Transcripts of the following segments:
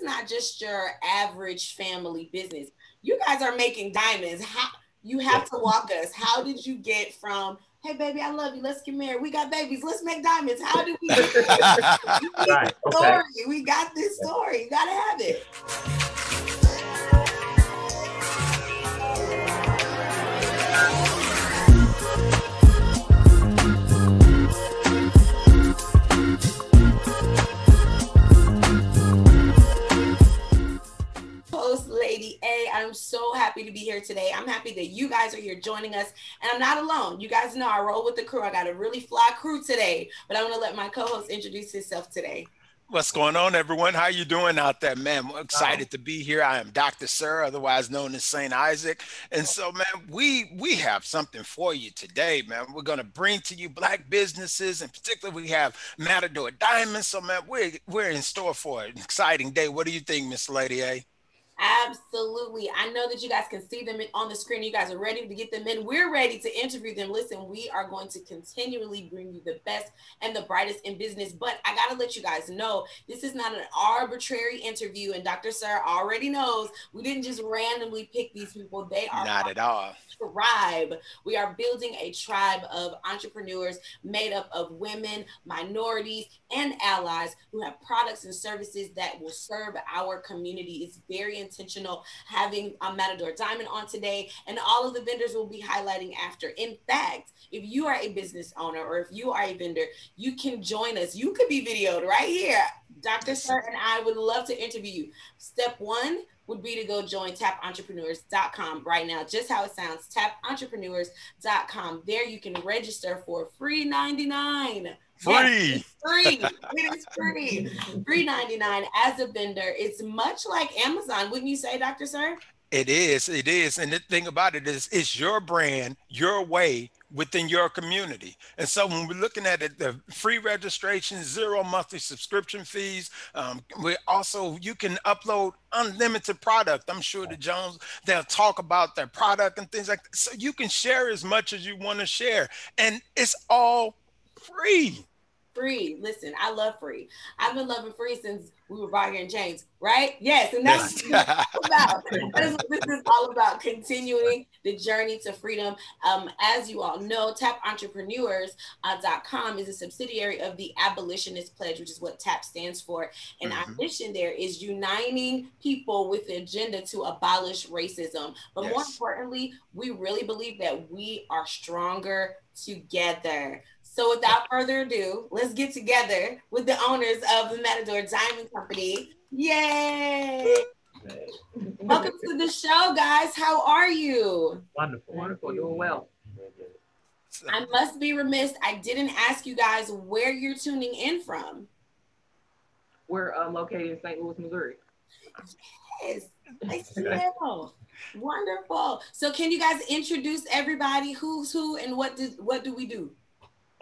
is not just your average family business. You guys are making diamonds. How you have to walk us. How did you get from, hey baby, I love you, let's get married, we got babies, let's make diamonds? How did we get right, story? We got this story. You gotta have it. Host Lady A. I'm so happy to be here today. I'm happy that you guys are here joining us, and I'm not alone. You guys know I roll with the crew. I got a really fly crew today, but I'm going to let my co-host introduce himself today. What's going on, everyone? How you doing out there, man? I'm excited to be here. I am Dr. Sir, otherwise known as St. Isaac. And so, man, we have something for you today, man. We're going to bring to you Black businesses, and particularly we have Matador Diamonds. So, man, we're in store for an exciting day. What do you think, Miss Lady A? Absolutely. I know that you guys can see them on the screen. You guys are ready to get them in. We're ready to interview them. Listen, we are going to continually bring you the best and the brightest in business. But I got to let you guys know, this is not an arbitrary interview. And Dr. Sir already knows we didn't just randomly pick these people. They are not at all. Tribe. We are building a tribe of entrepreneurs made up of women, minorities, and allies who have products and services that will serve our community. It's very intentional having a Matador Diamond on today, and all of the vendors will be highlighting after. In fact, if you are a business owner or if you are a vendor, you can join us. You could be videoed right here. Dr. Sir and I would love to interview you. Step one would be to go join tapentrepreneurs.com right now. Just how it sounds, tapentrepreneurs.com. There you can register for free 99. Free. Yes, free. It is free. Free 99 as a vendor. It's much like Amazon, wouldn't you say, Dr. Sir? It is. It is. And the thing about it is, it's your brand, your way within your community. And so when we're looking at it, the free registration, 0 monthly subscription fees. We also, you can upload unlimited product. I'm sure the Jones, they'll talk about their product and things like that. So you can share as much as you want to share. And it's all free. Free. Listen, I love free. I've been loving free since we were right here in James, right? Yes, and that's what this is all about, continuing the journey to freedom. As you all know, tapentrepreneurs.com is a subsidiary of the Abolitionist Pledge, which is what TAP stands for. And our mission there is uniting people with the agenda to abolish racism. But more importantly, we really believe that we are stronger together. So without further ado, let's get together with the owners of the Matador Diamond Company. Yay! Welcome to the show, guys. How are you? Wonderful, wonderful, doing well. I must be remiss. I didn't ask you guys where you're tuning in from. We're located in St. Louis, Missouri. Yes, I know. Wonderful. So can you guys introduce everybody? Who's who and what do we do?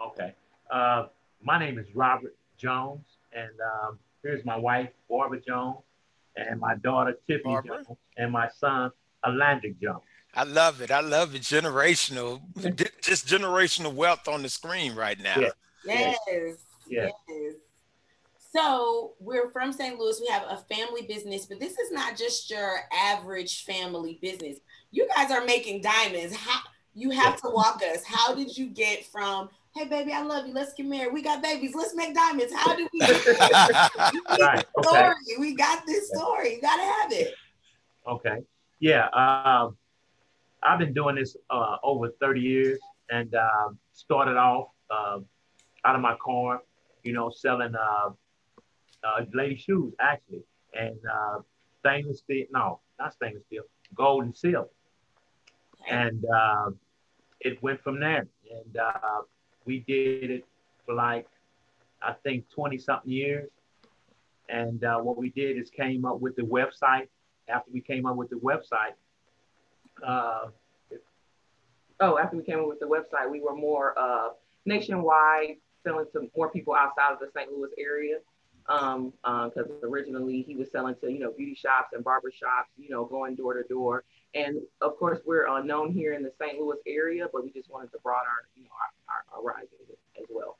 Okay. My name is Robert Jones, and here's my wife, Barbara Jones, and my daughter, Tiffany Jones, and my son, Alandic Jones. I love it. I love it. Generational, just generational wealth on the screen right now. Yes. So we're from St. Louis. We have a family business, but this is not just your average family business. You guys are making diamonds. You have to walk us. How did you get from, hey baby, I love you, let's get married, we got babies, let's make diamonds? How did we get right, story? We got this story. You gotta have it. Okay. Yeah. I've been doing this over 30 years, and started off out of my car, selling lady shoes actually, and stainless steel, no, not stainless steel, gold and silver. Okay. And it went from there. And we did it for like, I think 20 something years. And what we did is came up with the website. After we came up with the website, we were more nationwide, selling to more people outside of the St. Louis area. Because originally he was selling to, beauty shops and barber shops, going door to door. And of course, we're known here in the St. Louis area, but we just wanted to broaden our horizon as well.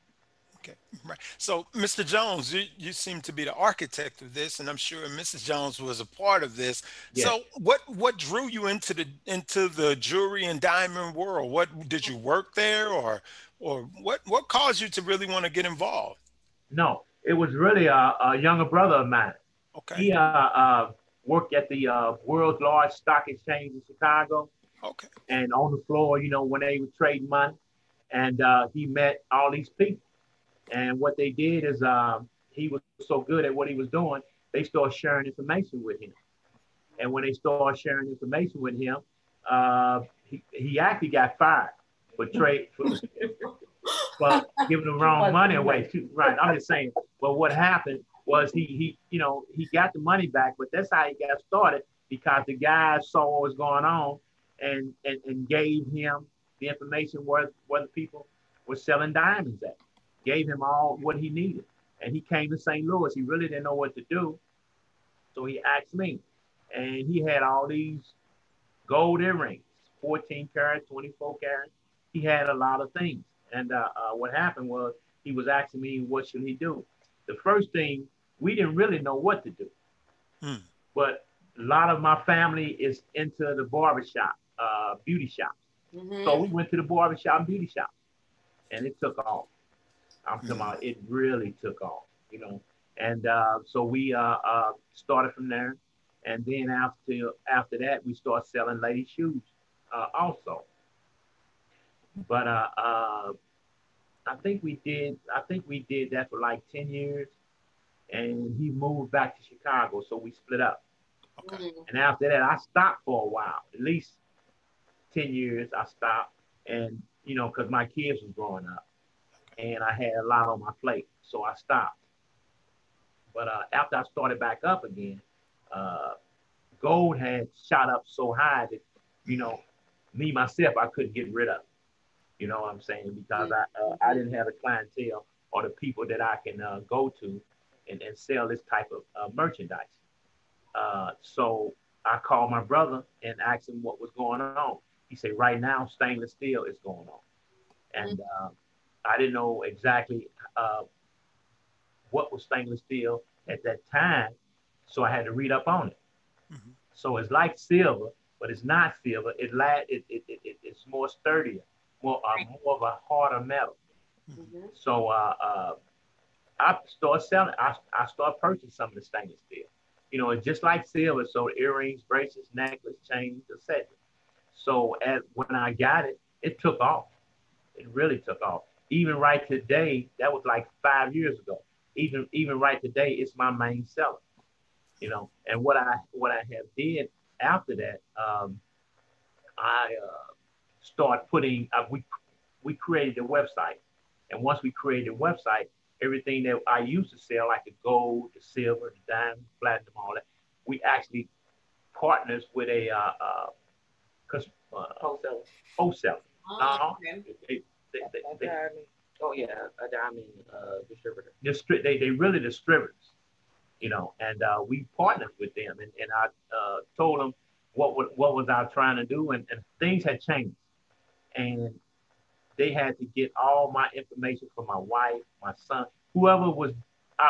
Okay. Right. So, Mr. Jones, you seem to be the architect of this, and I'm sure Mrs. Jones was a part of this. Yes. So, what drew you into the jewelry and diamond world? What did you work there, or what caused you to really want to get involved? No, it was really a younger brother of mine. Okay. He worked at the world's largest stock exchange in Chicago, Okay. and on the floor, when they would trade money, and he met all these people. And what they did is he was so good at what he was doing, they started sharing information with him. And when they started sharing information with him, he actually got fired for trade for giving the wrong money away. Right. I'm just saying. But what happened was he got the money back, but that's how he got started because the guys saw what was going on and gave him the information where the people were selling diamonds at. Gave him all what he needed. And he came to St. Louis. He really didn't know what to do. So he asked me. And he had all these gold earrings, 14 karat, 24 karat. He had a lot of things. And what happened was he was asking me, what should he do? The first thing, we didn't really know what to do. Hmm. But a lot of my family is into the barbershop, beauty shops. So we went to the barbershop and beauty shop, and it took off. I'm talking about it really took off. And so we started from there. And then after that, we started selling lady shoes also. But I think we did that for like 10 years, and he moved back to Chicago, so we split up. Okay. And after that, I stopped for a while, at least 10 years. I stopped, and because my kids was growing up, and I had a lot on my plate, so I stopped. But after I started back up again, uh, gold had shot up so high that you know me myself I couldn't get rid of. You know what I'm saying? Because I didn't have the clientele or the people that I can go to and sell this type of merchandise. So I called my brother and asked him what was going on. He said, right now, stainless steel is going on. And I didn't know exactly uh, what was stainless steel at that time. So I had to read up on it. Hmm. So it's like silver, but it's not silver. It's more sturdier, more of a harder metal. So I started selling. I started purchasing some of the stainless steel. It's just like silver. So earrings, bracelets, necklace, chains, etc. So when I got it, it took off. It really took off. Even right today, that was like 5 years ago. Even right today, it's my main seller. And what I have did after that, I start putting we created a website, and once we created a website, everything that I used to sell, like the gold, the silver, the diamond, platinum, all that, we actually partners with a Wholesale. wholesaler. Oh, okay. They, they, they, A they, diamond. Oh yeah, a diamond distributor. they really distributors, and we partnered with them, and I told them what was I trying to do, and things had changed, and they had to get all my information from my wife, my son, whoever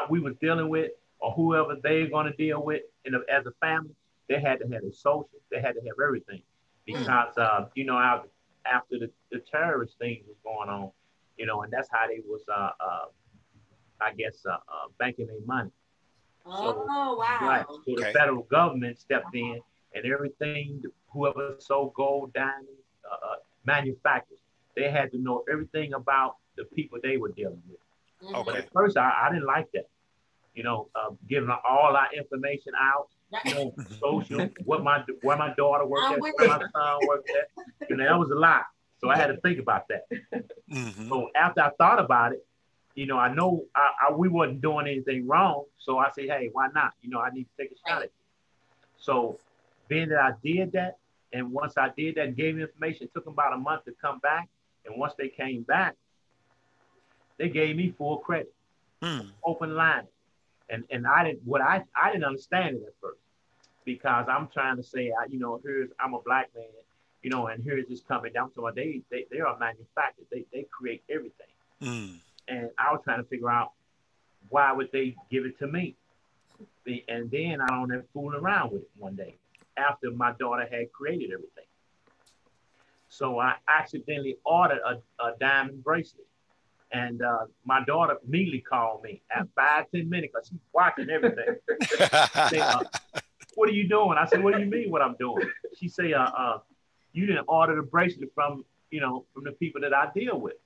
we was dealing with, or whoever they're going to deal with as a family. They had to have their social. They had to have everything because after the terrorist thing was going on, and that's how they was I guess banking their money. So Oh, right, wow. so the Okay. federal government stepped in, and everything, whoever sold gold, diamonds, manufacturers, they had to know everything about the people they were dealing with. But Okay. at first, I didn't like that. Giving all our information out. Right. Social, where my daughter worked I'm at, with where my son worked at. That was a lot. So I had to think about that. Hmm. So after I thought about it, I know we wasn't doing anything wrong. So I said, hey, why not? I need to take a shot at it. So being that I did that, and once I did that and gave them information, it took them about a month to come back. And once they came back, they gave me full credit, Hmm. open line. And I didn't understand it at first because I'm trying to say, I'm a black man, and here's this company. I'm talking about they are manufactured. They create everything. Hmm. And I was trying to figure out why would they give it to me. And then I on there fooling around with it one day after my daughter had created everything. So I accidentally ordered a diamond bracelet. And my daughter immediately called me at 5-10 minutes because she's watching everything. Say, what are you doing? I said, what do you mean what I'm doing? She say, you didn't order the bracelet from, from the people that I deal with.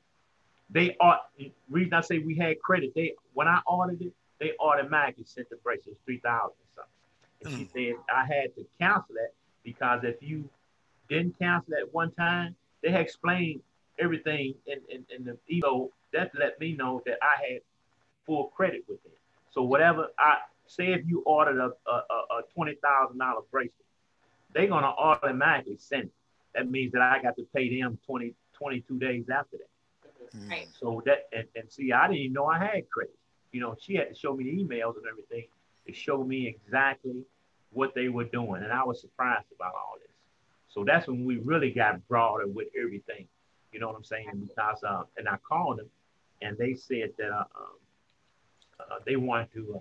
They are, reason I say we had credit, when I ordered it, they automatically sent the bracelet, 3,000 something. And she said I had to cancel that because if you didn't cancel at one time, they had explained everything in the email that let me know that I had full credit with it. So whatever I say, if you ordered a $20,000 bracelet, they're gonna automatically send it. That means that I got to pay them 22 days after that. Right. So that and see, I didn't even know I had credit. She had to show me the emails and everything to show me exactly what they were doing, and I was surprised about all this. So that's when we really got broader with everything. You know what I'm saying? Because and I called them, and they said that they wanted to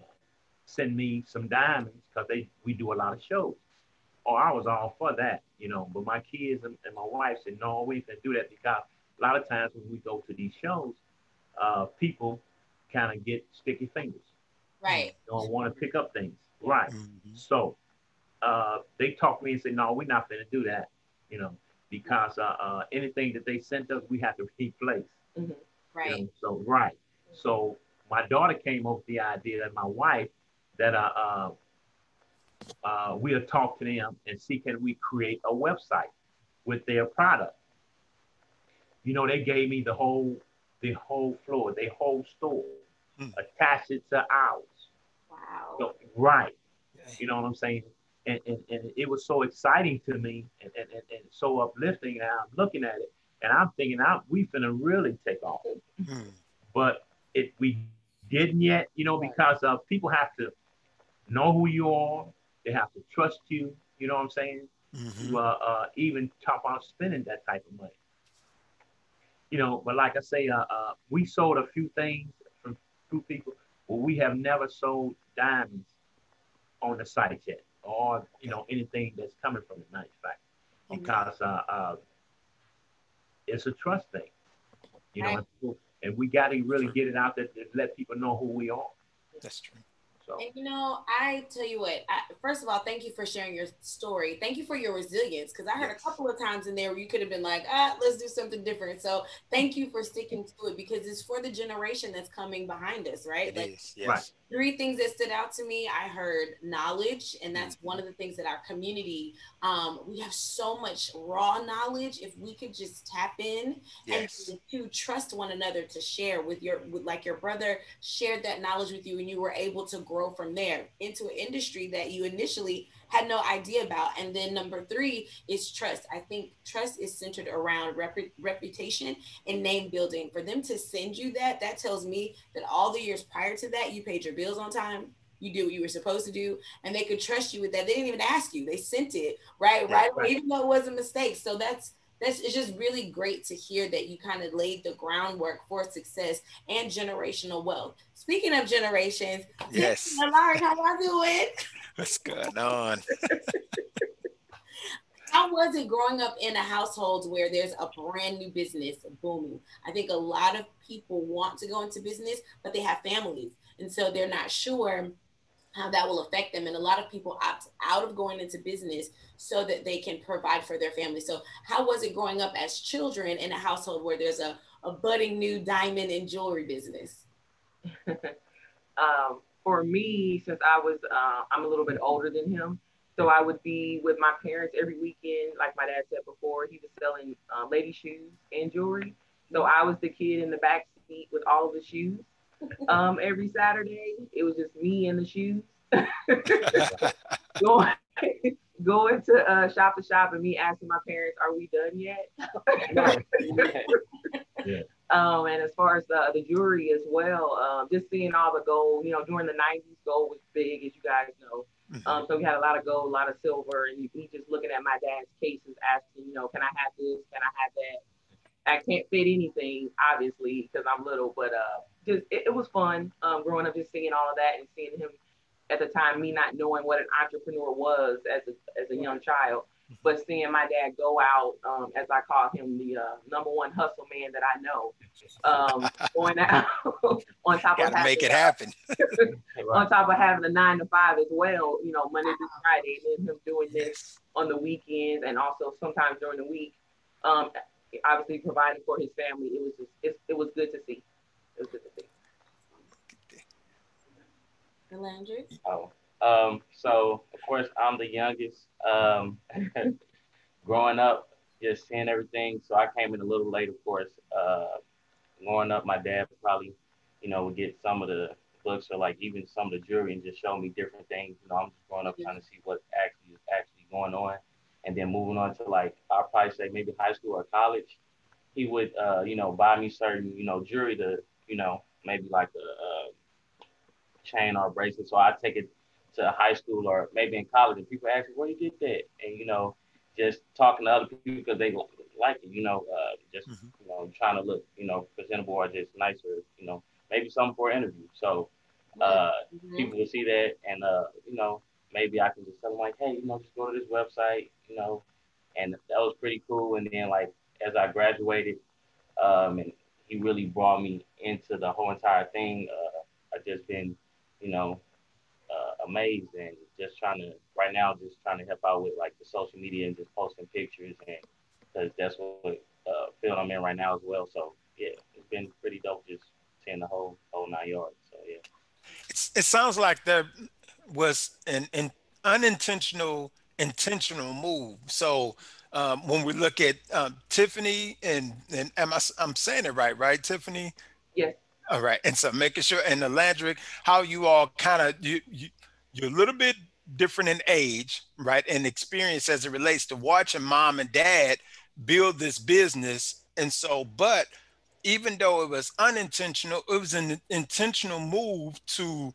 send me some diamonds because we do a lot of shows. Oh, I was all for that, but my kids and my wife said, no, we can't do that because a lot of times when we go to these shows, people kind of get sticky fingers. Right. Don't want to pick up things. Right. Mm-hmm. So they talked to me and said, no, we're not going to do that, because anything that they sent us, we have to replace. Mm-hmm. Right. So, right. So my daughter came up with the idea, and my wife, that we'll talk to them and see can we create a website with their product. They gave me the whole floor, their whole store, attach it to ours. Wow. So, right. You know what I'm saying? And it was so exciting to me and so uplifting. And I'm looking at it and I'm thinking, we finna really take off. But we didn't yet, because people have to know who you are. They have to trust you. You know what I'm saying? To even talk about spending that type of money. But like I say, we sold a few things from few people, but we have never sold diamonds on the site yet, or anything that's coming from the manufacturer, because it's a trust thing, Right. and we got to really get it out there to let people know who we are. That's true. So. And I tell you what, first of all, thank you for sharing your story. Thank you for your resilience, because I heard a couple of times in there where you could have been like, let's do something different. So thank you for sticking to it, because it's for the generation that's coming behind us, right? It is, yes. Right. 3 things that stood out to me. I heard knowledge, and that's one of the things that our community, we have so much raw knowledge. If we could just tap in and to trust one another, to share with like your brother shared that knowledge with you, and you were able to grow from there into an industry that you initially had no idea about. And then number 3 is trust. I think trust is centered around reputation and name building. For them to send you that tells me that all the years prior to that, you paid your bills on time, you did what you were supposed to do, and they could trust you with that. They didn't even ask you, they sent it right away, even though it was a mistake. So it's just really great to hear that you kind of laid the groundwork for success and generational wealth. Speaking of generations, yes, Larry, how y'all doing? What's going on? How was it growing up in a household where there's a brand new business booming? I think a lot of people want to go into business, but they have families, and so they're not sure how that will affect them. And a lot of people opt out of going into business so that they can provide for their family. So how was it growing up as children in a household where there's a budding new diamond and jewelry business? For me, since I'm a little bit older than him, so I would be with my parents every weekend. Like my dad said before, he was selling lady shoes and jewelry. So I was the kid in the back seat with all of the shoes. Every Saturday, it was just me and the shoes. going to shop and me asking my parents, "Are we done yet?" Yeah. And as far as the jewelry as well, just seeing all the gold, during the 90s, gold was big, as you guys know. So we had a lot of gold, a lot of silver, and me just looking at my dad's cases, asking, can I have this? Can I have that? I can't fit anything, obviously, because I'm little, but just it was fun growing up, just seeing all of that and seeing him at the time, me not knowing what an entrepreneur was as a young child, but seeing my dad go out, as I call him, the number one hustle man that I know, going out on top of Got to having make it happen. on top of having a 9 to 5 as well, Monday through Friday, and then him doing this Yes. on the weekends and also sometimes during the week. Um, Obviously providing for his family. It was it was good to see. It was good to see. Landry? Oh, so of course I'm the youngest. Growing up, just seeing everything. So I came in a little late, of course. Growing up, my dad probably, would get some of the books or like even some of the jewelry and just show me different things. I'm just growing up trying to see what actually going on, and then moving on to like I'll probably say maybe high school or college. He would, buy me certain, jewelry to, maybe like a chain or bracelet. So I take it to high school or maybe in college, and people ask me where you get that, and just talking to other people because they like it, just Mhm. trying to look, presentable or just nicer, maybe something for an interview. So Mm-hmm. people will see that, and maybe I can just tell them like, hey, just go to this website, and that was pretty cool. And then like as I graduated, and he really brought me into the whole entire thing. I just been, you know, amazed and just trying to right now, just trying to help out with like the social media and just posting pictures and because that's what field I'm in right now as well. So yeah, it's been pretty dope just seeing the whole 9 yards. So yeah. It sounds like there was an unintentional intentional move. So when we look at Tiffany and I'm saying it right, Tiffany? Yes. All right, and so making sure and the Landrick, how you all kind of you're a little bit different in age, right, and experience as it relates to watching mom and dad build this business, and so but even though it was unintentional, it was an intentional move to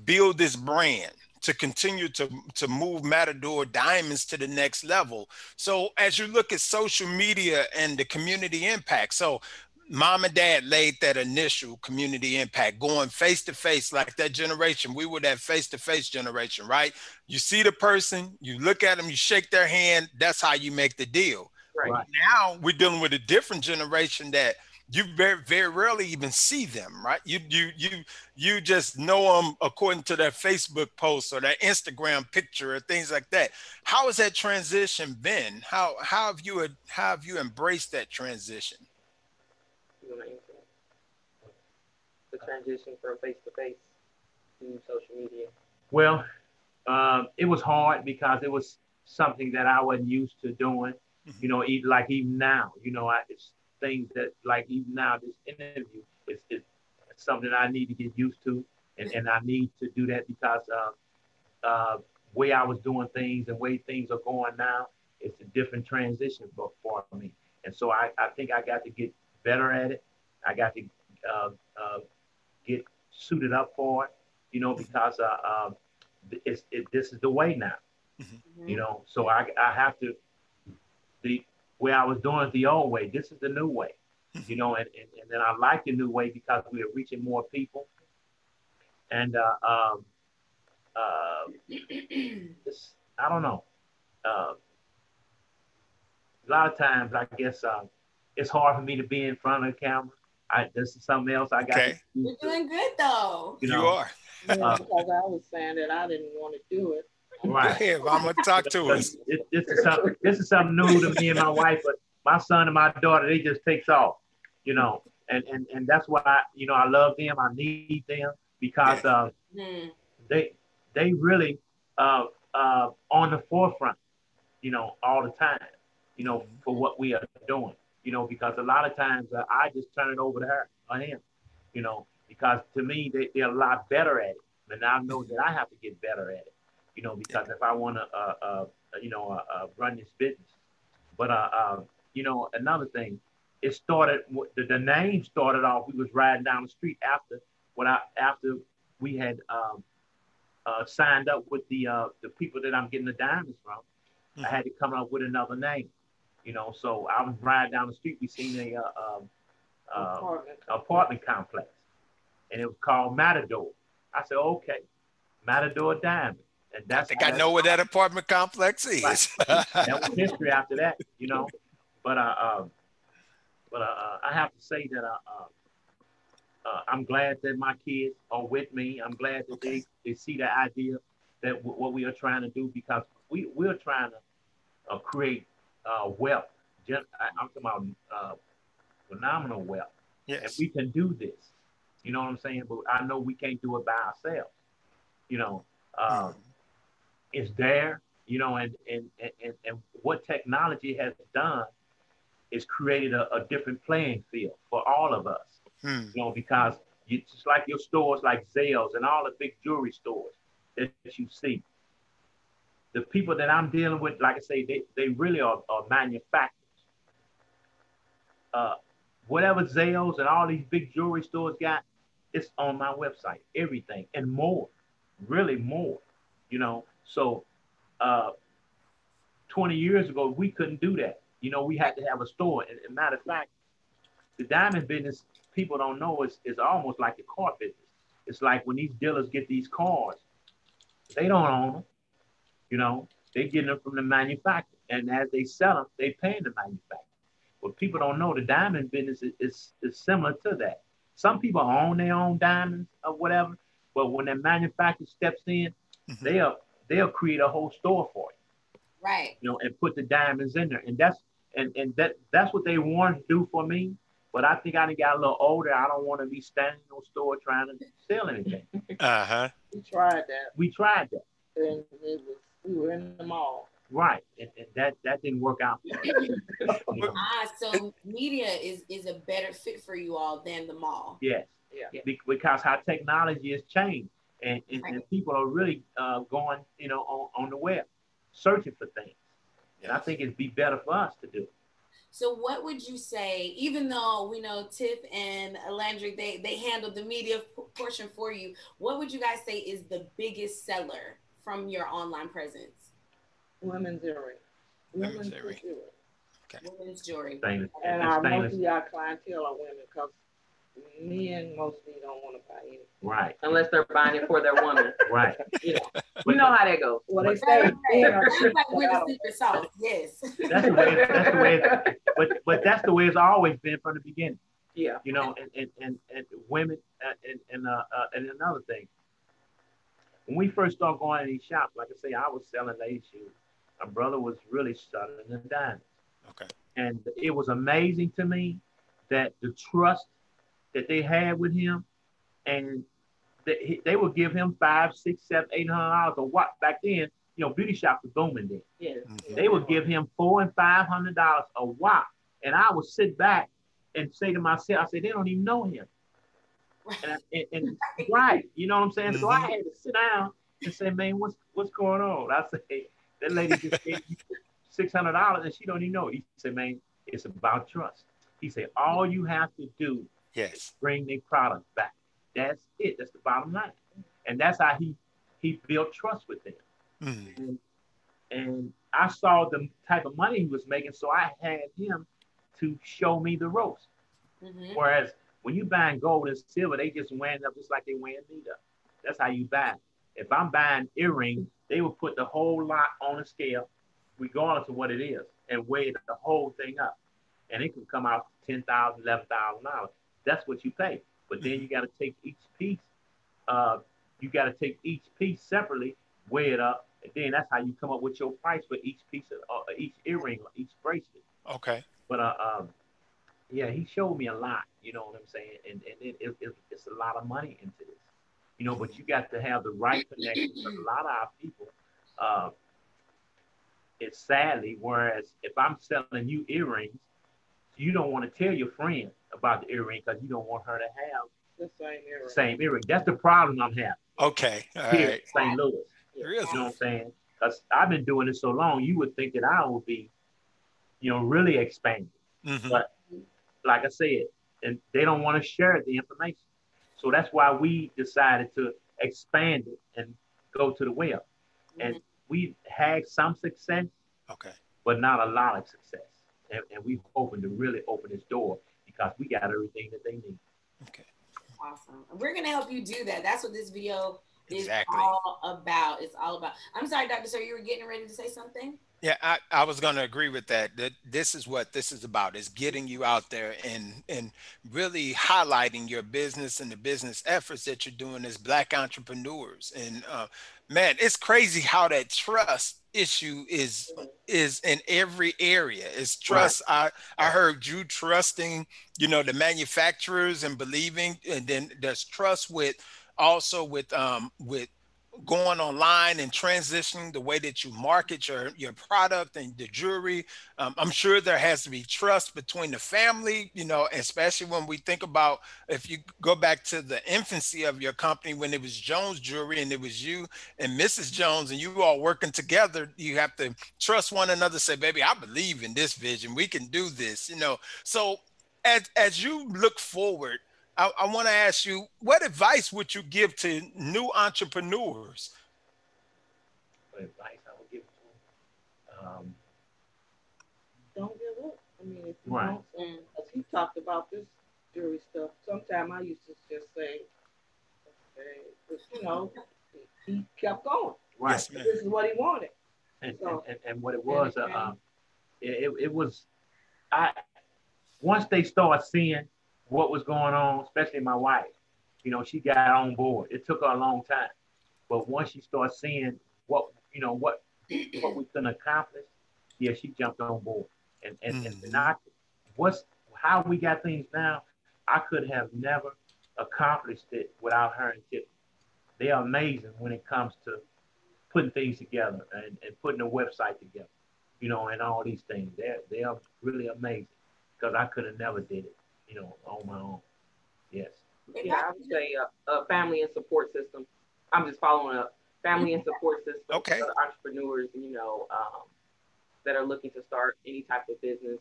build this brand, to continue to move Matador Diamonds to the next level. So as you look at social media and the community impact, so mom and dad laid that initial community impact going face to face like that generation. We were that face to face generation, right? You see the person, you look at them, you shake their hand. That's how you make the deal. Right. Right. Now we're dealing with a different generation that you very rarely even see them, right? You just know them according to their Facebook posts or their Instagram picture or things like that. How has that transition been? How have you embraced that transition? You want to answer the transition from face to face to social media? Well, it was hard because it was something that I wasn't used to doing. Even now, it's things that like even now this interview is something I need to get used to, and I need to do that because way I was doing things and way things are going now, it's a different transition for me. And so I think I got to get better at it. I got to uh, uh, get suited up for it, because this is the way now, Mm-hmm. So I have to, the way I was doing it the old way, this is the new way, and then I like the new way because we are reaching more people. And I don't know. Uh, a lot of times, I guess it's hard for me to be in front of the camera. This is something else I got to Okay, get You're used to. doing good though. You you know, are. Yeah, uh, because I was saying that I didn't want to do it. Go right? ahead, Mama, talk to Because us. this is something new to me and my wife, but my son and my daughter, they just takes off, you know, and that's why I love them. I need them because Yeah. Mm-hmm. they they really on the forefront, all the time, for what we are doing, because a lot of times I just turn it over to her or him, because to me they're a lot better at it, and I know that I have to get better at it, because if I want to run this business. But another thing, it started the name started off. We was riding down the street after we had signed up with the people that I'm getting the diamonds from. I Mhm. had to come up with another name, so I was riding down the street. We seen a Apartment. apartment complex, and it was called Matador. I said, okay, Matador Diamond. And I that's think I know where that apartment complex is. right. That was history after that, you know. But I have to say that I'm glad that my kids are with me. I'm glad that they see the idea that what we are trying to do, because we're trying to create wealth. I'm talking about phenomenal wealth. Yes. And we can do this. You know what I'm saying? But I know we can't do it by ourselves. You know, it's there, you know, and what technology has done is created a different playing field for all of us. You know, because just like your stores like Zales and all the big jewelry stores that you see, the people that I'm dealing with, like I say, they really are manufacturers. Whatever Zales and all these big jewelry stores got, it's on my website, everything and more, really more, you know. So 20 years ago, we couldn't do that. You know, we had to have a store. And matter of fact, the diamond business, people don't know, is almost like the car business. It's like when these dealers get these cars, they don't own them. You know, they're getting them from the manufacturer. And as they sell them, they paying the manufacturer. What people don't know, the diamond business is similar to that. Some people own their own diamonds or whatever, but when the manufacturer steps in, they'll create a whole store for you. Right. You know, and put the diamonds in there. And that's what they want to do for me. But I think I done got a little older. I don't want to be standing in no store trying to sell anything. We tried that. We tried that. And we were in the mall. Right. And that didn't work out. So media is a better fit for you all than the mall. Yes. Yeah. Because how technology has changed. And people are really going, you know, on the web, searching for things. And I think it'd be better for us to do it. So what would you say, even though we know Tiff and Landry, they handled the media portion for you, what would you guys say is the biggest seller from your online presence? Women's jewelry. Women's jewelry. Okay. Women's jewelry. And most of our clientele are women, because men mostly don't want to buy anything. Right. Unless they're buying it for their woman. Right. You know how that goes. Well, they say like we're the secret sauce. Yes. That's the way. But that's the way it's always been from the beginning. Yeah. You know, and women and another thing. When we first started going in these shops, like I say, I was selling ladies shoes. My brother was really selling the diamonds. Okay. And it was amazing to me that the trust that they had with him, and they would give him $500, $600, $700, $800 a watt. Back then, you know, beauty shops were booming then. Yes. They would give him $400 and $500 a watt, and I would sit back and say to myself, I said, they don't even know him. And right, you know what I'm saying? So I had to sit down and say, man, what's going on? I say, that lady just gave you $600 and she don't even know. He said, man, it's about trust. He said, all you have to do is bring their product back. That's it. That's the bottom line. And that's how he built trust with them. And I saw the type of money he was making, so I had him to show me the ropes. Whereas when you buying gold and silver, they just wearing up just like they wearing meat up. That's how you buy. If I'm buying earrings, they will put the whole lot on a scale, regardless of what it is, and weigh the whole thing up. And it can come out $10,000, $11,000. That's what you pay. But then you got to take each piece. You got to take each piece separately, weigh it up, and then that's how you come up with your price for each piece of each earring or each bracelet. Okay. But yeah, he showed me a lot. You know what I'm saying? And it's a lot of money into this. You know, but you got to have the right connection. Because a lot of our people, it's sadly, whereas if I'm selling you earrings, you don't want to tell your friend about the earring because you don't want her to have the same earring. That's the problem I'm having. Okay. All here right. in St. Louis. Really? You know what I'm saying? Because I've been doing this so long, you would think that I would be, you know, really expanding. But like I said, and they don't want to share the information. So that's why we decided to expand it and go to the web. And we had some success, but not a lot of success. And we hoping to really open this door because we got everything that they need. Okay. Awesome. We're gonna help you do that. That's what this video is Exactly. all about. It's all about. I'm sorry, Dr. Sir, you were getting ready to say something? Yeah, I was going to agree with that. That this is what this is about, is getting you out there and really highlighting your business and the business efforts that you're doing as Black entrepreneurs. And man, it's crazy how that trust issue is in every area. It's Right. trust. I heard you trusting, the manufacturers and believing, and then there's trust with also with going online and transitioning the way that you market your product and the jewelry. I'm sure there has to be trust between the family, especially when we think about, if you go back to the infancy of your company, when it was Jones Jewelry and it was you and Mrs. Jones and you all working together. You have to trust one another, say, baby, I believe in this vision, we can do this. So as you look forward, I want to ask you, what advice would you give to new entrepreneurs? What advice I would give to them? Don't give up. I mean, if you Right. want something, because he talked about this jewelry stuff. Sometimes I used to just say, okay, but he kept going. Right. Yes, ma'am. This is what he wanted. And, So, and what it was, it was, I once they started seeing what was going on, especially my wife, she got on board. It took her a long time, but once she started seeing what we can accomplish, yeah, she jumped on board. And I, what's how we got things now, I could have never accomplished it without her and Tiffany. They are amazing when it comes to putting things together and putting a website together, and all these things. They are really amazing, because I could have never did it, on my own. Yes. Yeah, I would say a family and support system. I'm just following up. Family and support system Okay. for entrepreneurs, that are looking to start any type of business.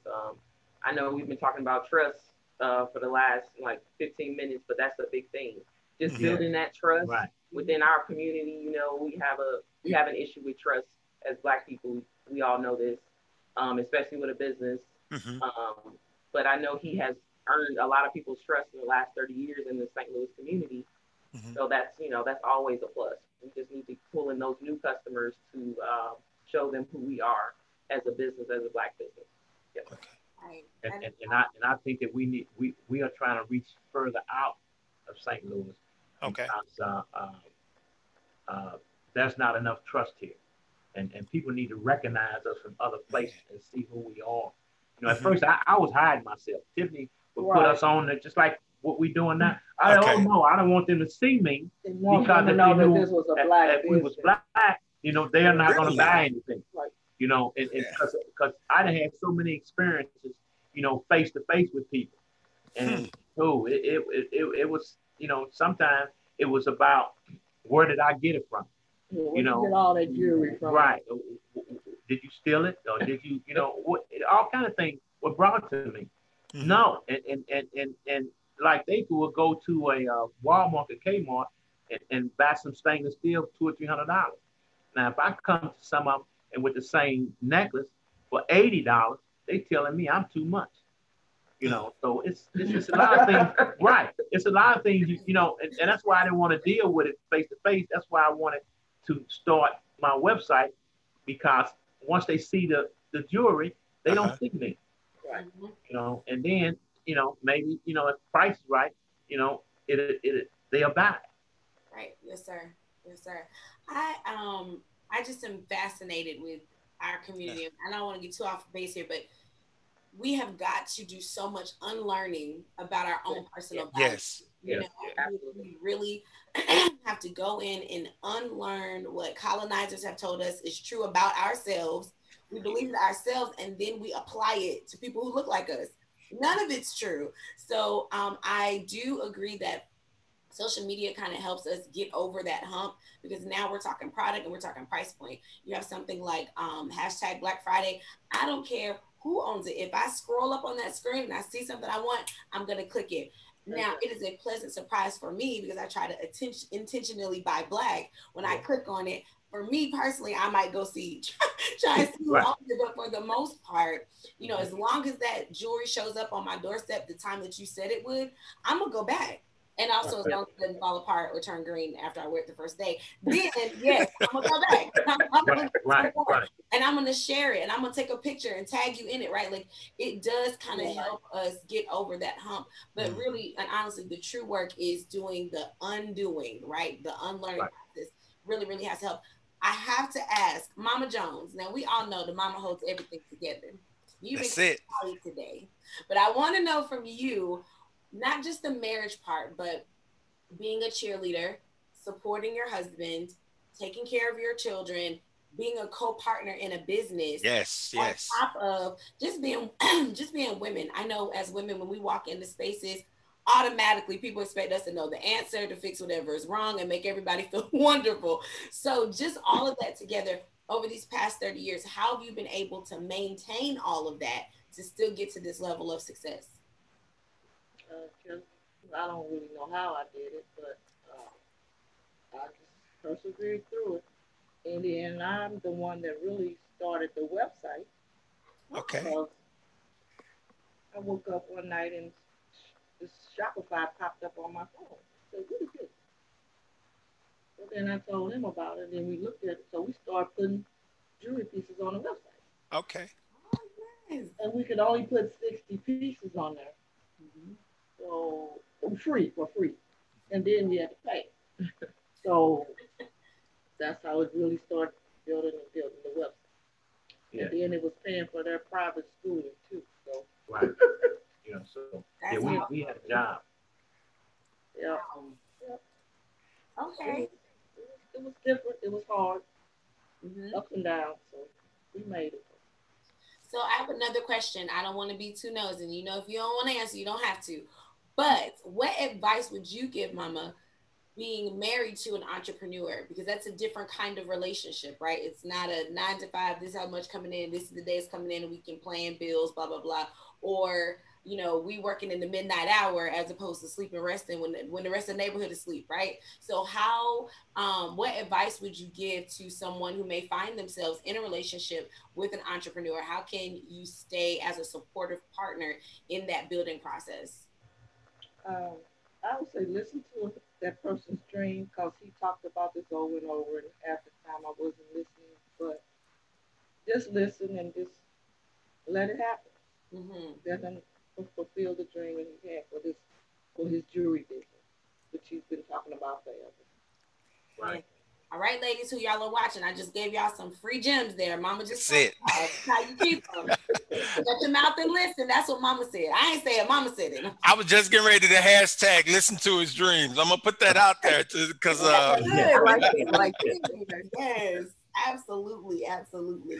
I know we've been talking about trust for the last 15 minutes, but that's a big thing. Just building that trust within our community. We have an issue with trust as Black people. We all know this, especially with a business. But I know he has earned a lot of people's trust in the last 30 years in the St. Louis community. So that's always a plus. We just need to pull in those new customers to show them who we are as a business, as a Black business. Yep. Right. And I think that we are trying to reach further out of St. Louis. Okay. Because there's not enough trust here, and people need to recognize us from other places and see who we are. At first I was hiding myself. Tiffany would put us on it, just like what we doing now. I don't want them to see me, because if they knew this was a Black we was Black, they are not going to buy anything. Right. And because I done had so many experiences, face to face with people, and it was, sometimes it was about, where did I get it from? Where did you get all that jewelry from? Right. Did you steal it, or did you, all kind of things were brought to me. No, and like they would go to a Walmart or Kmart and buy some stainless steel, $200 or $300. Now, if I come to some of them and with the same necklace for $80, they telling me I'm too much. So it's just a lot of things, right? It's a lot of things, and that's why I didn't want to deal with it face to face. That's why I wanted to start my website, because once they see the jewelry, they don't see me, Right. And then, maybe, if the price is right, they'll buy it. Right. Yes, sir. Yes, sir. I just am fascinated with our community. I don't want to get too off base here, but we have got to do so much unlearning about our own personal values. Yes. We really have to go in and unlearn what colonizers have told us is true about ourselves. We believe it ourselves, and then we apply it to people who look like us. None of it's true. So I do agree that social media kind of helps us get over that hump, because now we're talking product and we're talking price point. You have something like hashtag Black Friday. I don't care who owns it. If I scroll up on that screen and I see something I want, I'm going to click it. Now, it is a pleasant surprise for me, because I try to intentionally buy Black. When I click on it, for me personally, I might go try and see who owns it. But for the most part, as long as that jewelry shows up on my doorstep the time that you said it would, I'm going to go back. And also, as long as it doesn't fall apart or turn green after I wear it the first day, then yes, I'm gonna go back. And I'm gonna share it, and I'm gonna take a picture and tag you in it, right? Like it does kind of help us get over that hump. But really, and honestly, the true work is doing the undoing, right? The unlearning process really, really has to help. I have to ask, Mama Jones. Now we all know the mama holds everything together. You've been That's it. quiet today, but I want to know from you, not just the marriage part, but being a cheerleader, supporting your husband, taking care of your children, being a co-partner in a business, Yes, on yes. top of just being just being women. I know as women, when we walk into spaces, automatically people expect us to know the answer to fix whatever is wrong and make everybody feel wonderful. So just all of that together over these past 30 years, how have you been able to maintain all of that to still get to this level of success? Just, I don't really know how I did it, but I just persevered through it. And then I'm the one that really started the website Okay. because I woke up one night and this Shopify popped up on my phone. I said, what is this? So then I told him about it, and we looked at it. So we started putting jewelry pieces on the website. Okay. Oh, yes. And we could only put 60 pieces on there. Mm-hmm. So for free. And then we had to pay. So that's how it really started building the website. Yeah. And then it was paying for their private schooling too. So Right. So That's we had a job. Yeah. Yep. Okay. It was different. It was hard, Mm-hmm. ups and downs. So we made it. So I have another question. I don't want to be too nosy. You know, if you don't want to answer, you don't have to. But what advice would you give, Mama, being married to an entrepreneur? Because that's a different kind of relationship, right? It's not a 9 to 5. This is how much coming in. This is the day it's coming in, and we can plan bills, blah blah blah. Or we working in the midnight hour as opposed to sleeping resting when the rest of the neighborhood is asleep, right? So how what advice would you give to someone who may find themselves in a relationship with an entrepreneur? How can you stay as a supportive partner in that building process? Um, I would say listen to that person's dream because he talked about this over and over, and half the time I wasn't listening. But just listen and just let it happen. Mm-hmm. Let him fulfill the dream that he had for his jewelry business, which he's been talking about forever. Right. All right, ladies who y'all are watching, I just gave y'all some free gems there. Mama just That's it. that's how you keep them. Shut your mouth and listen. That's what Mama said. I ain't say it. Mama said it. I was just getting ready to hashtag listen to his dreams. I'm gonna put that out there because That's good. I like it. I like Yes, absolutely, absolutely.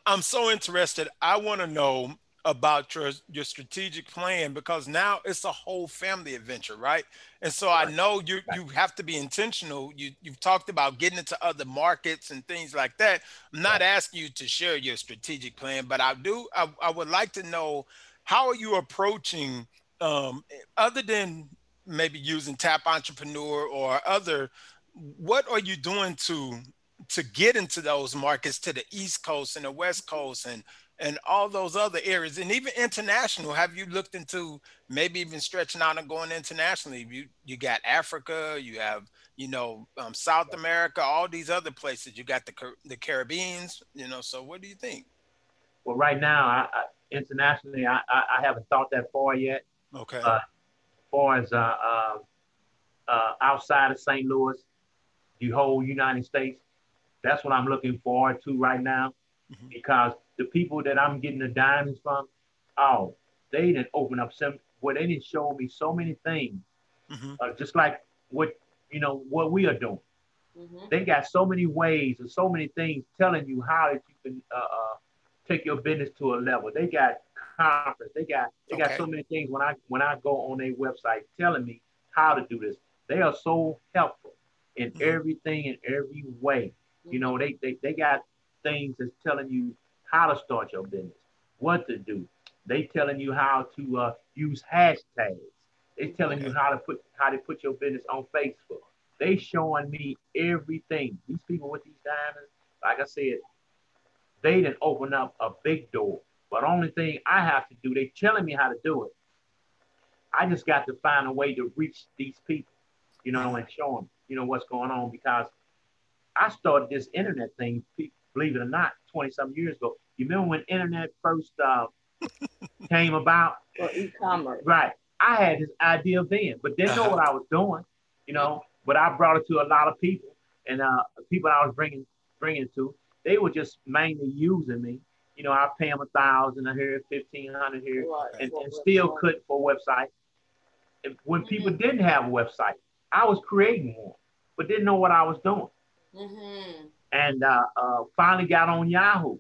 I'm so interested. I want to know about your strategic plan because now it's a whole family adventure, right? And so I know you have to be intentional. You've talked about getting into other markets and things like that. I'm not asking you to share your strategic plan, but I would like to know, how are you approaching, other than maybe using Tap Entrepreneur or other, what are you doing to get into those markets, to the East Coast and the West Coast and all those other areas, and even international? Have you looked into maybe even stretching out and going internationally? You got Africa, you have South America, all these other places. You got the Caribbeans. So what do you think? Well, right now, internationally, I haven't thought that far yet. Okay. As far as outside of St. Louis, the whole United States, that's what I'm looking forward to right now, because the people that I'm getting the diamonds from, oh, they didn't open up they didn't show me so many things, just like what we are doing. Mm-hmm. They got so many ways and so many things telling you how that you can take your business to a level. They got conference. They got so many things when I go on their website telling me how to do this. They are so helpful in everything in every way. They got things that's telling you how to start your business, what to do. They telling you how to use hashtags. They telling you how to put your business on Facebook. They showing me everything. These people with these diamonds, like I said, they didn't open up a big door. But only thing I have to do, they telling me how to do it. I just got to find a way to reach these people, you know, and show them, you know, what's going on, because I started this internet thing, believe it or not, 20 some years ago. You remember when internet first came about? For e-commerce. Right. I had this idea then, but didn't know what I was doing, you know, but I brought it to a lot of people, and people I was bringing it to, they were just mainly using me. You know, I pay them $1,000 here, $1,500 here, Right. and still couldn't for a website. And when people didn't have a website, I was creating one, but didn't know what I was doing. And finally got on Yahoo,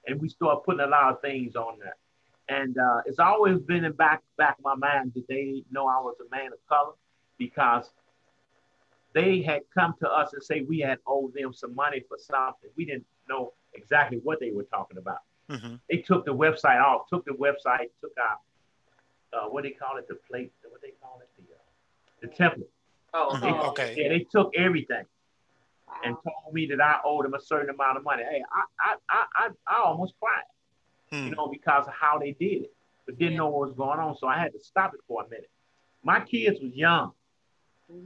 and we started putting a lot of things on there. And it's always been in back of my mind that they know I was a man of color, because they had come to us and say we had owed them some money for something. We didn't know exactly what they were talking about. They took the website off, took out what they call it, the plate, what they call it, the template. Okay. Yeah, they took everything and told me that I owed them a certain amount of money. Hey, I almost cried, you know, because of how they did it, but didn't know what was going on. So I had to stop it for a minute. My kids was young,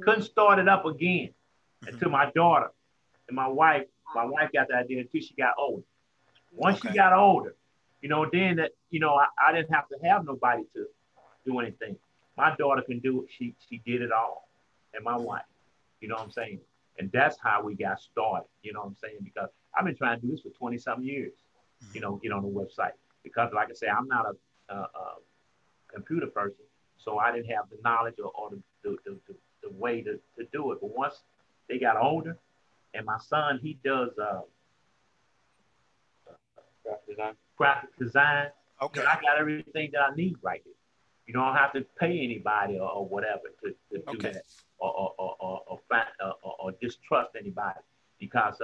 couldn't start it up again until my daughter and my wife got the idea until she got older. Once she got older, you know, then that, you know, I didn't have to have nobody to do anything. My daughter can do it. She did it all, and my wife, you know what I'm saying? And that's how we got started, you know what I'm saying? Because I've been trying to do this for 20 some years, you know, get on the website. Because like I say, I'm not a computer person, so I didn't have the knowledge or the way to do it. But once they got older, and my son, he does graphic design. Okay. You know, I got everything that I need right there. You don't have to pay anybody or whatever to do that, or distrust anybody, because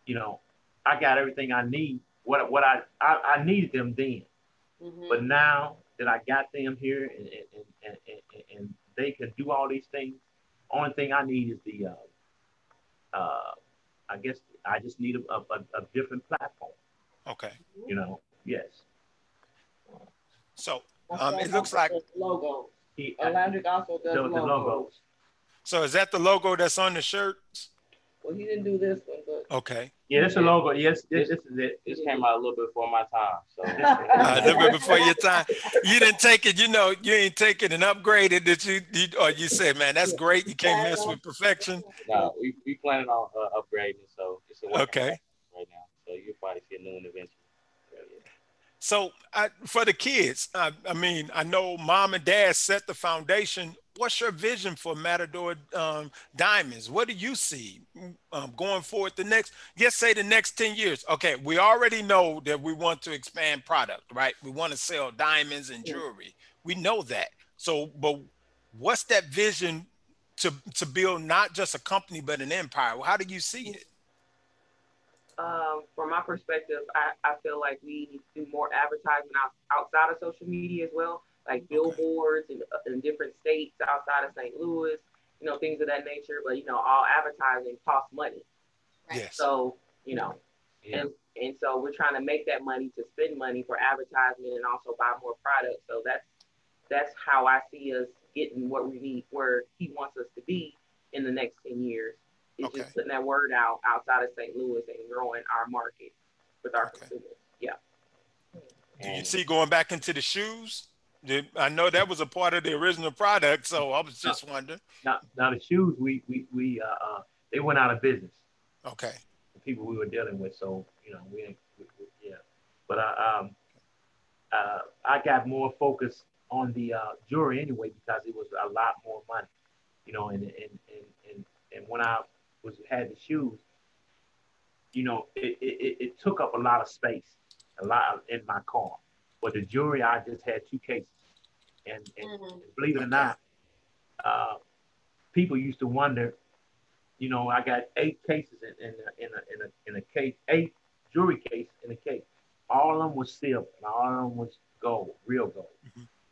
you know, I got everything I need. What I needed them then, but now that I got them here and they can do all these things, only thing I need is the I guess I just need a different platform. Okay. You know, yes. So it looks like logos. Landrick also does logos. So is that the logo that's on the shirts? Well, he didn't do this one, but okay. Yeah, it's a logo. Yes, this is it. This came out a little bit before my time. So A little bit before your time. You didn't take it, you know, you ain't take it and upgraded that you or you said, man, that's great. You can't mess with perfection. No, we planning on upgrading, so it's a work okay. right now. So you'll probably see a new one eventually. So for the kids, I mean, I know mom and dad set the foundation. What's your vision for Matador Diamonds? What do you see going forward the next 10 years? Okay, we already know that we want to expand product, right? We want to sell diamonds and jewelry. We know that. So, but what's that vision to build not just a company, but an empire? How do you see it? From my perspective, I feel like we need to do more advertising outside of social media as well, like billboards in different states outside of St. Louis, you know, things of that nature. But, you know, all advertising costs money. Yes. So, you know, and so we're trying to make that money to spend money for advertisement and also buy more products. So that's how I see us getting what we need, where he wants us to be in the next 10 years. It's just putting that word out outside of St. Louis and growing our market with our consumers. Yeah. Do you see going back into the shoes? I know that was a part of the original product, so I was just wondering. Now the shoes, we they went out of business. Okay. The people we were dealing with, so you know we But I got more focus on the jewelry anyway, because it was a lot more money, you know, and when I had the shoes, you know, it took up a lot of space, a lot in my car. But the jewelry, I just had 2 cases, and believe it or not, people used to wonder, you know, I got 8 cases in a case, 8 jewelry cases in a case. All of them was silver, and all of them was gold, real gold,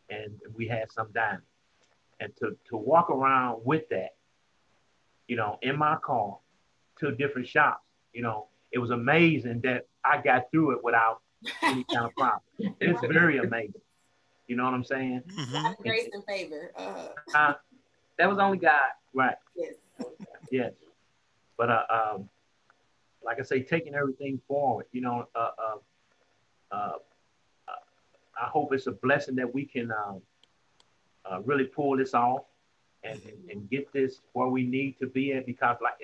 and we had some diamonds. And to walk around with that, you know, in my car to different shops, you know, it was amazing that I got through it without any kind of problem. It's very amazing, You know what I'm saying? Grace and favor. That was only God. Right. Yes. Yes. But like I say, taking everything forward, you know, uh, I hope it's a blessing that we can really pull this off and get this where we need to be at, because like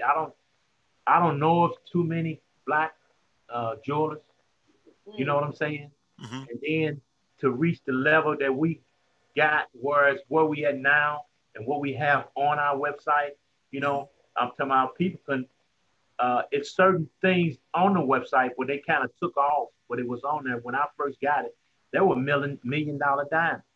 I don't know of too many black jewelers. You know what I'm saying? And then to reach the level that we got, whereas where we at now and what we have on our website, you know, I'm talking about people can. It's certain things on the website where they kind of took off, but it was on there when I first got it. There were million dollar diamonds,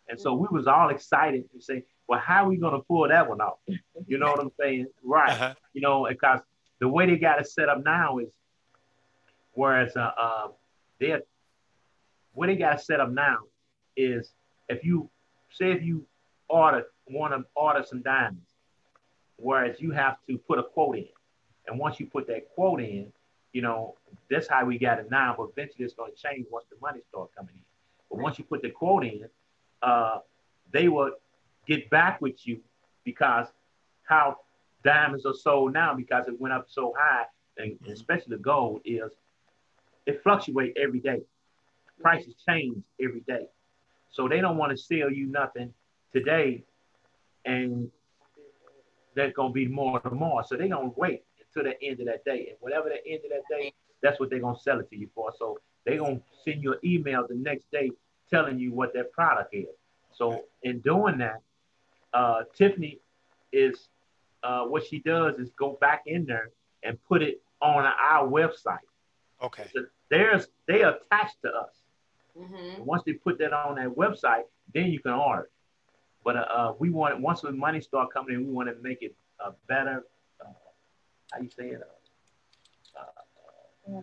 and so we was all excited to say, "Well, how are we gonna pull that one off?" You know what I'm saying? Right. You know, because the way they got it set up now is, whereas they what they got set up now is, if you say if you want to order some diamonds, whereas you have to put a quote in, and once you put that quote in, you know, that's how we got it now. But eventually it's going to change once the money starts coming in. But once you put the quote in, they will get back with you, because how diamonds are sold now, because it went up so high, and especially the gold, is it fluctuates every day. Prices change every day. So they don't want to sell you nothing today, and there's going to be more tomorrow. So they're going to wait until the end of that day. And whatever the end of that day, that's what they're going to sell it to you for. So they're going to send you an email the next day telling you what that product is. So in doing that, Tiffany is, what she does is go back in there and put it on our website. Okay. So they attached to us. Once they put that on that website, then you can order it. But we want, once the money start coming in, we want to make it better. How you say it?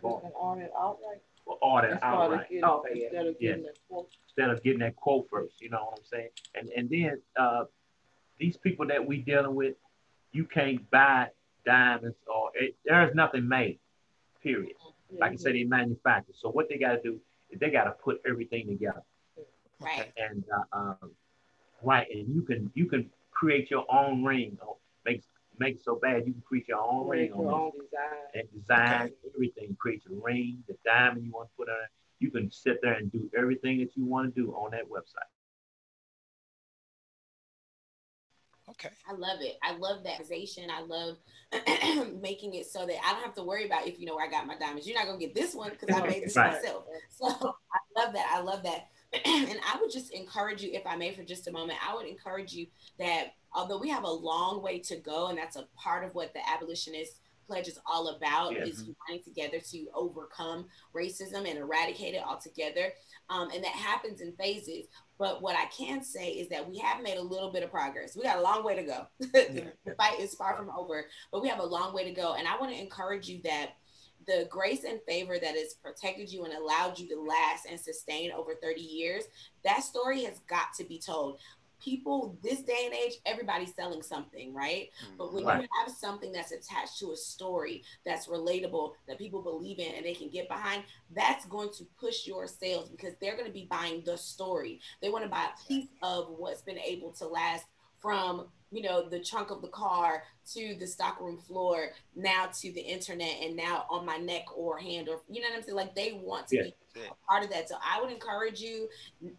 Order it outright. Order outright. Instead of getting that quote. Instead of getting that quote first, you know what I'm saying? And then these people that we dealing with, you can't buy diamonds, or there is nothing made. Period. Like I said, they manufacture. So what they got to do is they got to put everything together. Right. And right, and you can create your own ring, or make it so bad you can create your own ring on it. And design everything. Create your ring, the diamond you want to put on it. You can sit there and do everything that you want to do on that website. Okay. I love it. I love that organization. I love making it so that I don't have to worry about if you know where I got my diamonds. You're not gonna get this one because I made this myself. So I love that. I love that. And I would just encourage you, if I may, for just a moment, I would encourage you that although we have a long way to go, and that's a part of what the Abolitionist Pledge is all about, is uniting together to overcome racism and eradicate it altogether. And that happens in phases. But what I can say is that we have made a little bit of progress. We got a long way to go. The fight is far from over, but we have a long way to go. And I want to encourage you that the grace and favor that has protected you and allowed you to last and sustain over 30 years, that story has got to be told. People, this day and age, everybody's selling something, right? But when you have something that's attached to a story that's relatable, that people believe in and they can get behind, that's going to push your sales, because they're going to be buying the story. They want to buy a piece of what's been able to last from, you know, the trunk of the car to the stockroom floor, now to the internet, and now on my neck or hand, or, you know what I'm saying? Like, they want to be a part of that. So I would encourage you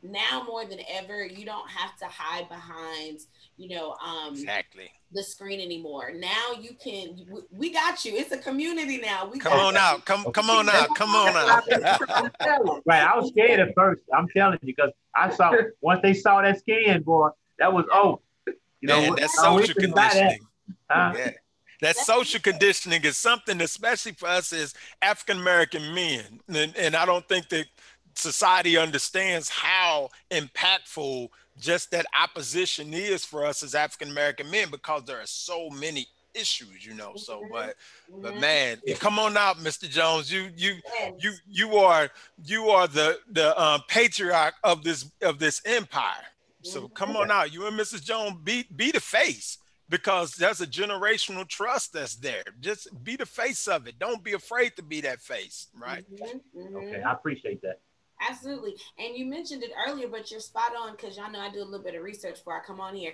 now more than ever, you don't have to hide behind, you know, the screen anymore. Now you can, we got you. It's a community now. We come on out. Come on out. Come on out. Right. I was scared at first. I'm telling you, because I saw, once they saw that scan, boy, that was, you know, man, that's social conditioning. Yeah. That social conditioning is something, especially for us as African American men. And I don't think that society understands how impactful just that opposition is for us as African American men, because there are so many issues, you know. So, but man, come on out, Mr. Jones. You are the patriarch of this empire. So come on out. You and Mrs. Jones, be the face, because there's a generational trust that's there. Just be the face of it. Don't be afraid to be that face, right? Okay, I appreciate that. Absolutely. And you mentioned it earlier, but you're spot on because y'all know I do a little bit of research before I come on here.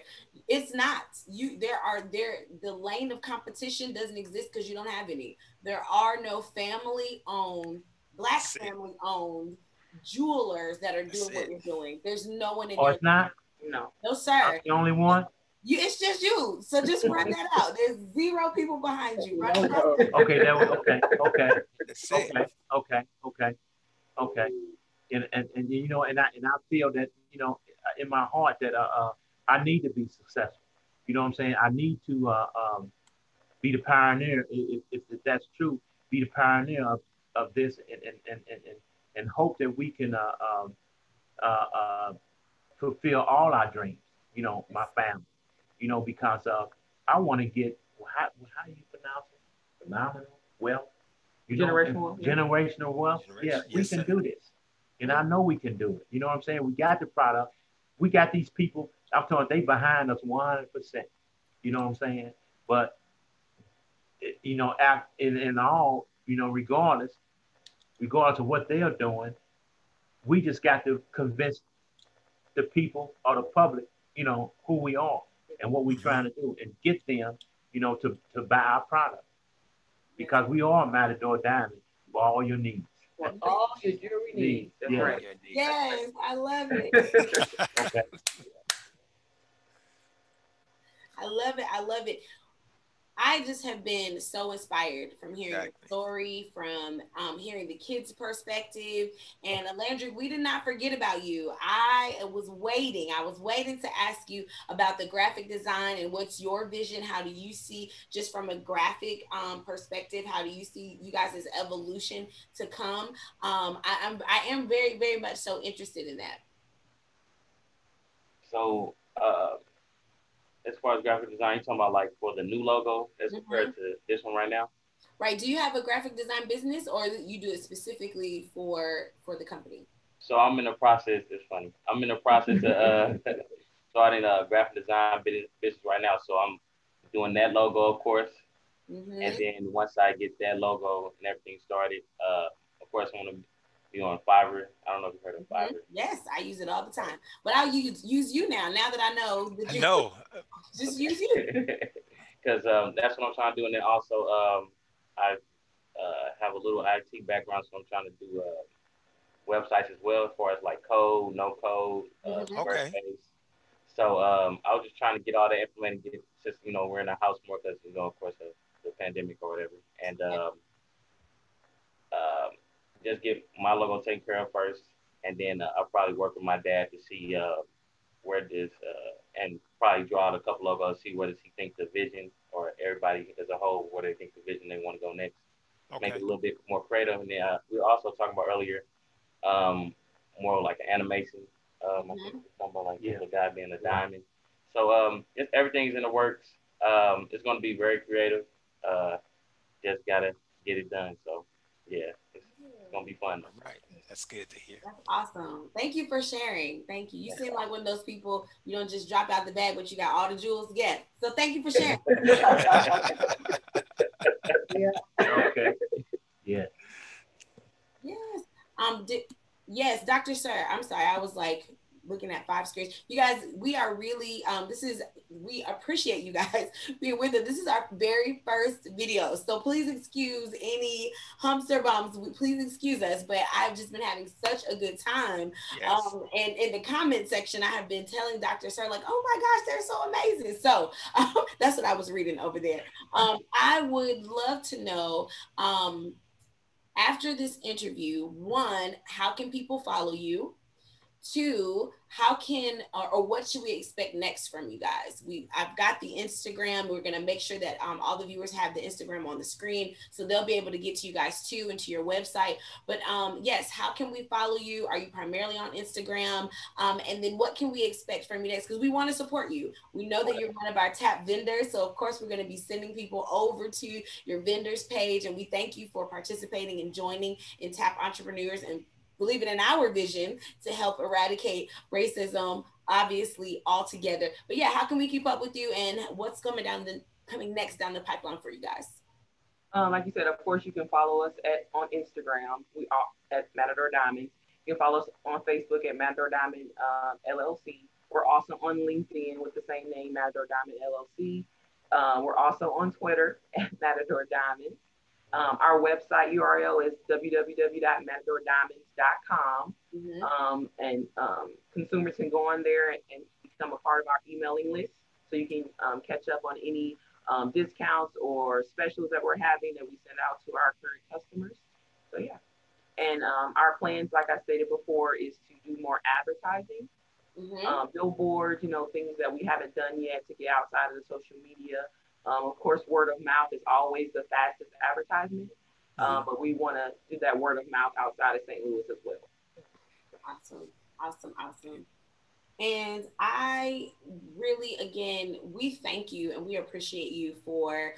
It's not you. The lane of competition doesn't exist because you don't have any. There are no family owned, Black That's it. family owned jewelers that are That's doing what it. you're doing. There's no one in Or your, it's not. No. no I'm sir. the only one. It's just you. So just run that out. There's zero people behind you. Run it out. Okay, that was okay. Okay. That's it. Okay. Okay. Okay. Okay. And you know, and I feel that, you know, in my heart that I need to be successful. You know what I'm saying? I need to be the pioneer, if that's true, be the pioneer of this, and hope that we can uh, uh, fulfill all our dreams. You know, my family. You know, because I want to get, how do you pronounce it? Phenomenal wealth. You know, Generational. generational wealth. Yeah, we Yes, can sir. do this, and I know we can do it. You know what I'm saying? We got the product. We got these people. I'm talking. They behind us 100%. You know what I'm saying? But you know, in all, you know, regardless of what they are doing, we just got to convince the people or the public, you know, who we are and what we're trying to do, and get them, you know, to buy our product, because we are Matador Diamond for all your needs. For all your jewelry needs. That's Yeah. right. Yes, I love it. Okay. I love it. I love it. I just have been so inspired from hearing your Exactly. story, from hearing the kids' perspective. And Landry, we did not forget about you. I was waiting. I was waiting to ask you about the graphic design and what's your vision. How do you see, just from a graphic perspective, how do you see you guys' evolution to come? I am very, very much so interested in that. So, as far as graphic design, you're talking about like for the new logo as compared to this one right now? Right. Do you have a graphic design business, or you do it specifically for the company? So I'm in the process. It's funny. I'm in the process of starting a graphic design business right now. So I'm doing that logo, of course, and Mm-hmm. then once I get that logo and everything started, of course, I want to be on Fiverr. I don't know if you've heard of Mm-hmm. Fiverr. Yes, I use it all the time. But I'll use you now. Now that I know that I you know. just use you. Because that's what I'm trying to do. And then also, I have a little IT background, so I'm trying to do websites as well, as far as like code, no code, Mm-hmm. Okay. Squarespace. So I was just trying to get all that implemented, get, since you know we're in a house more because you know of course the pandemic or whatever, and um, just get my logo taken care of first, and then I'll probably work with my dad to see where this and probably draw out a couple logos, see where does he think the vision, or everybody as a whole, where they think the vision they want to go next, make it Okay. a little bit more creative. And then we were also talking about earlier, um, more like an animation. I think Mm-hmm. it's talking about like Yeah. the guy being a diamond. So everything's in the works. It's going to be very creative. Uh, just gotta get it done. So yeah, it's gonna be fun. All right. That's good to hear. That's awesome. Thank you for sharing. Thank you. You seem like one of those people, you don't just drop out the bag, but you got all the jewels. Yeah. So thank you for sharing. Yeah. Okay. Yeah. Yes. Yes, Dr. Sir. I'm sorry. I was like looking at five screens. You guys, we are really we appreciate you guys being with us. This is our very first video. So please excuse any humps or bumps. Please excuse us, but I've just been having such a good time. Yes. And in the comment section, I have been telling Dr. Sir, like, oh my gosh, they're so amazing. So that's what I was reading over there. I would love to know, after this interview, one, how can people follow you? Two, how can or what should we expect next from you guys? I've got the Instagram. We're gonna make sure that all the viewers have the Instagram on the screen, so they'll be able to get to you guys too and to your website. But yes, how can we follow you? Are you primarily on Instagram? And then what can we expect from you next? Because we want to support you. We know that you're one of our TAP vendors, so of course we're going to be sending people over to your vendors page, and we thank you for participating and joining in TAP Entrepreneurs and believing in our vision to help eradicate racism, obviously, all together. But yeah, how can we keep up with you, and what's coming next down the pipeline for you guys? Like you said, of course, you can follow us on Instagram. We are at Matador Diamonds. You can follow us on Facebook at Matador Diamond LLC. We're also on LinkedIn with the same name, Matador Diamond LLC. We're also on Twitter at Matador Diamond. Our website URL is www.matadordiamonds.com. And consumers can go on there and become a part of our emailing list, so you can catch up on any discounts or specials that we're having that we send out to our current customers. So yeah, and our plans, like I stated before, is to do more advertising, billboards, things that we haven't done yet to get outside of the social media. Of course, word of mouth is always the fastest advertisement, but we want to do that word of mouth outside of St. Louis as well. Awesome. And I really, again, we thank you and we appreciate you for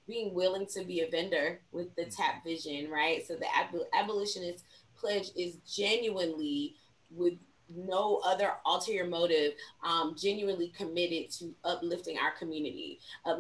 being willing to be a vendor with the TAP vision, right? So the Abolitionist Pledge is genuinely, with no other ulterior motive, genuinely committed to uplifting our community so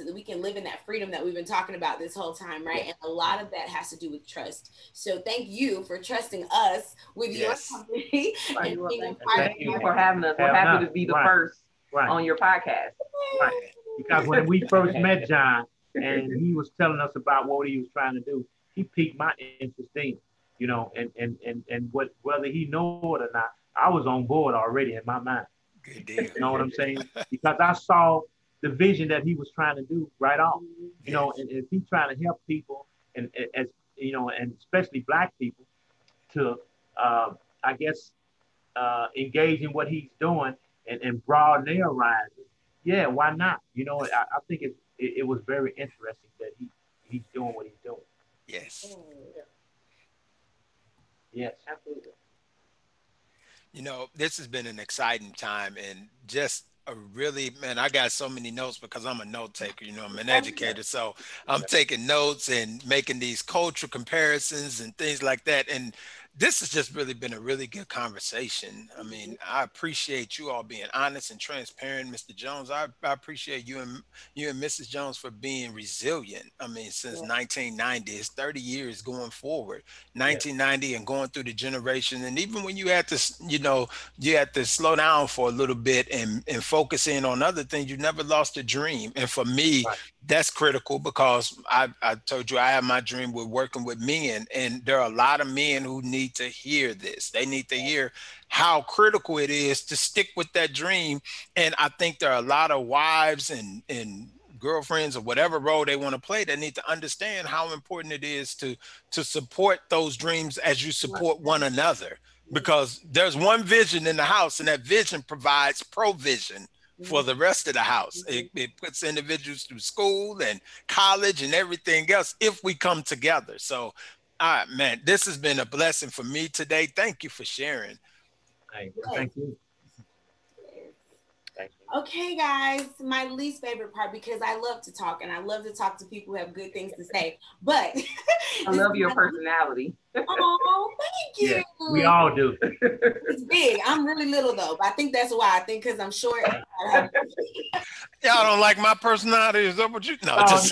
that we can live in that freedom that we've been talking about this whole time, right? And a lot of that has to do with trust. So thank you for trusting us with your company. And thank you for having us. We're happy to be the first on your podcast. Right. Because when we first met John and he was telling us about what he was trying to do, he piqued my interest in, and whether he know it or not, I was on board already in my mind. Good deal. You know what I'm saying? Because I saw the vision that he was trying to do right off. And if he's trying to help people, and as and especially Black people, to engage in what he's doing and broaden their horizons. Yeah, why not? I think it was very interesting that he's doing what he's doing. Yes. Yes, absolutely. This has been an exciting time, and just I got so many notes because I'm a note taker, I'm an educator. So I'm taking notes and making these cultural comparisons and things like that. And this has just really been a really good conversation. I mean, I appreciate you all being honest and transparent, Mr. Jones. I appreciate you and Mrs. Jones for being resilient. I mean, since 1990, it's 30 years going forward, 1990 and going through the generation. And even when you had to, you had to slow down for a little bit and focus in on other things, you never lost a dream. And for me, that's critical because I told you I have my dream with working with men, and there are a lot of men who need to hear this. They need to hear how critical it is to stick with that dream. And I think there are a lot of wives and girlfriends or whatever role they want to play that need to understand how important it is to support those dreams as you support one another, because there's one vision in the house, and that vision provides provision for the rest of the house. It puts individuals through school and college and everything else if we come together. So, man, this has been a blessing for me today. Thank you for sharing. Thank you. Okay, guys, my least favorite part, because I love to talk and I love to talk to people who have good things to say, but I love your personality. Oh, thank you. Yeah, we all do. It's big. I'm really little though, but I think that's why. I think because I'm short. Y'all don't like my personality? Is that what you? No, just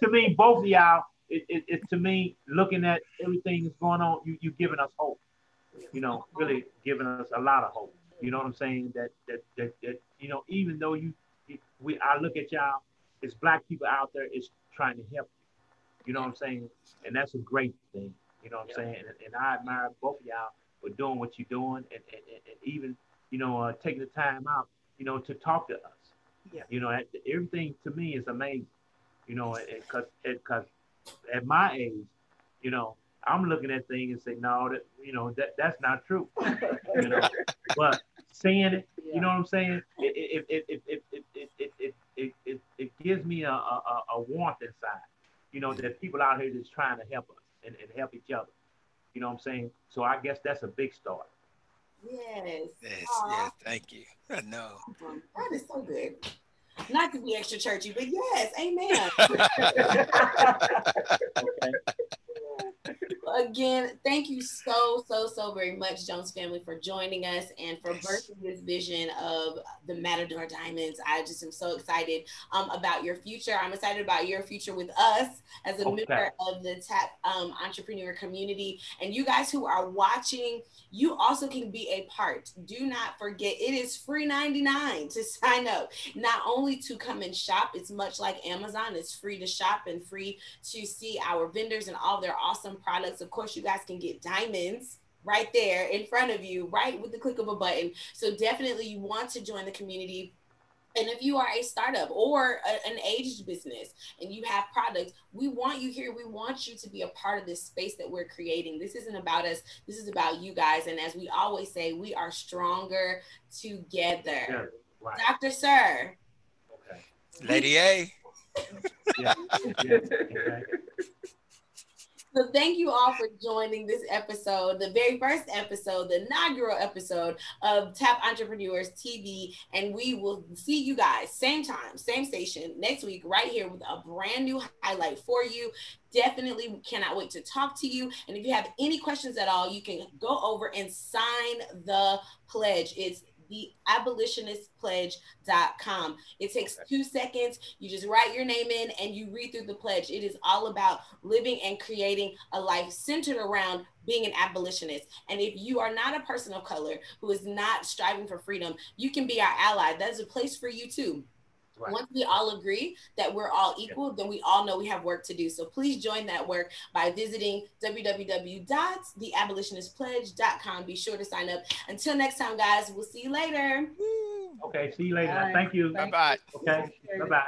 to me, both of y'all. It to me, looking at everything that's going on, you giving us hope. Really giving us a lot of hope. You know what I'm saying? That even though I look at y'all, it's Black people out there is trying to help you. You know what I'm saying? And that's a great thing. You know what I'm saying? And I admire both of y'all for doing what you're doing, and even taking the time out to talk to us. Yeah. Everything to me is amazing. Because at my age, I'm looking at things and say, no, that's not true. But saying it, you know what I'm saying? It gives me a warmth inside, that people out here that's trying to help us and help each other. You know what I'm saying? So I guess that's a big start. Yes. Yes, thank you. I know. That is so good. Not to be extra churchy, but yes, amen. again, thank you so very much, Jones family, for joining us and for birthing this vision of the Matador Diamonds. I just am so excited about your future. I'm excited about your future with us as a member of the TAP entrepreneur community. And you guys who are watching, you also can be a part. Do not forget, it is free 99 to sign up. Not only to come and shop, it's much like Amazon. It's free to shop and free to see our vendors and all their awesome products. Of course, you guys can get diamonds right there in front of you, right with the click of a button. So definitely you want to join the community. And if you are a startup or an aged business and you have products, we want you here. We want you to be a part of this space that we're creating. This isn't about us. This is about you guys. And as we always say, we are stronger together. Yeah, right. Dr. Sir. Okay. Lady A. Yeah. Okay. So thank you all for joining this episode, the very first episode, the inaugural episode of TAP Entrepreneurs TV. And we will see you guys same time, same station next week right here with a brand new highlight for you. Definitely cannot wait to talk to you. And if you have any questions at all, you can go over and sign the pledge. It's the abolitionistpledge.com. It takes 2 seconds. You just write your name in and you read through the pledge. It is all about living and creating a life centered around being an abolitionist. And if you are not a person of color who is not striving for freedom, you can be our ally. That's a place for you too. Right. Once we all agree that we're all equal, then we all know we have work to do. So please join that work by visiting www.theabolitionistpledge.com. Be sure to sign up. Until next time, guys, we'll see you later. Okay, see you later. Bye. Thank you. Bye-bye. Okay, bye-bye.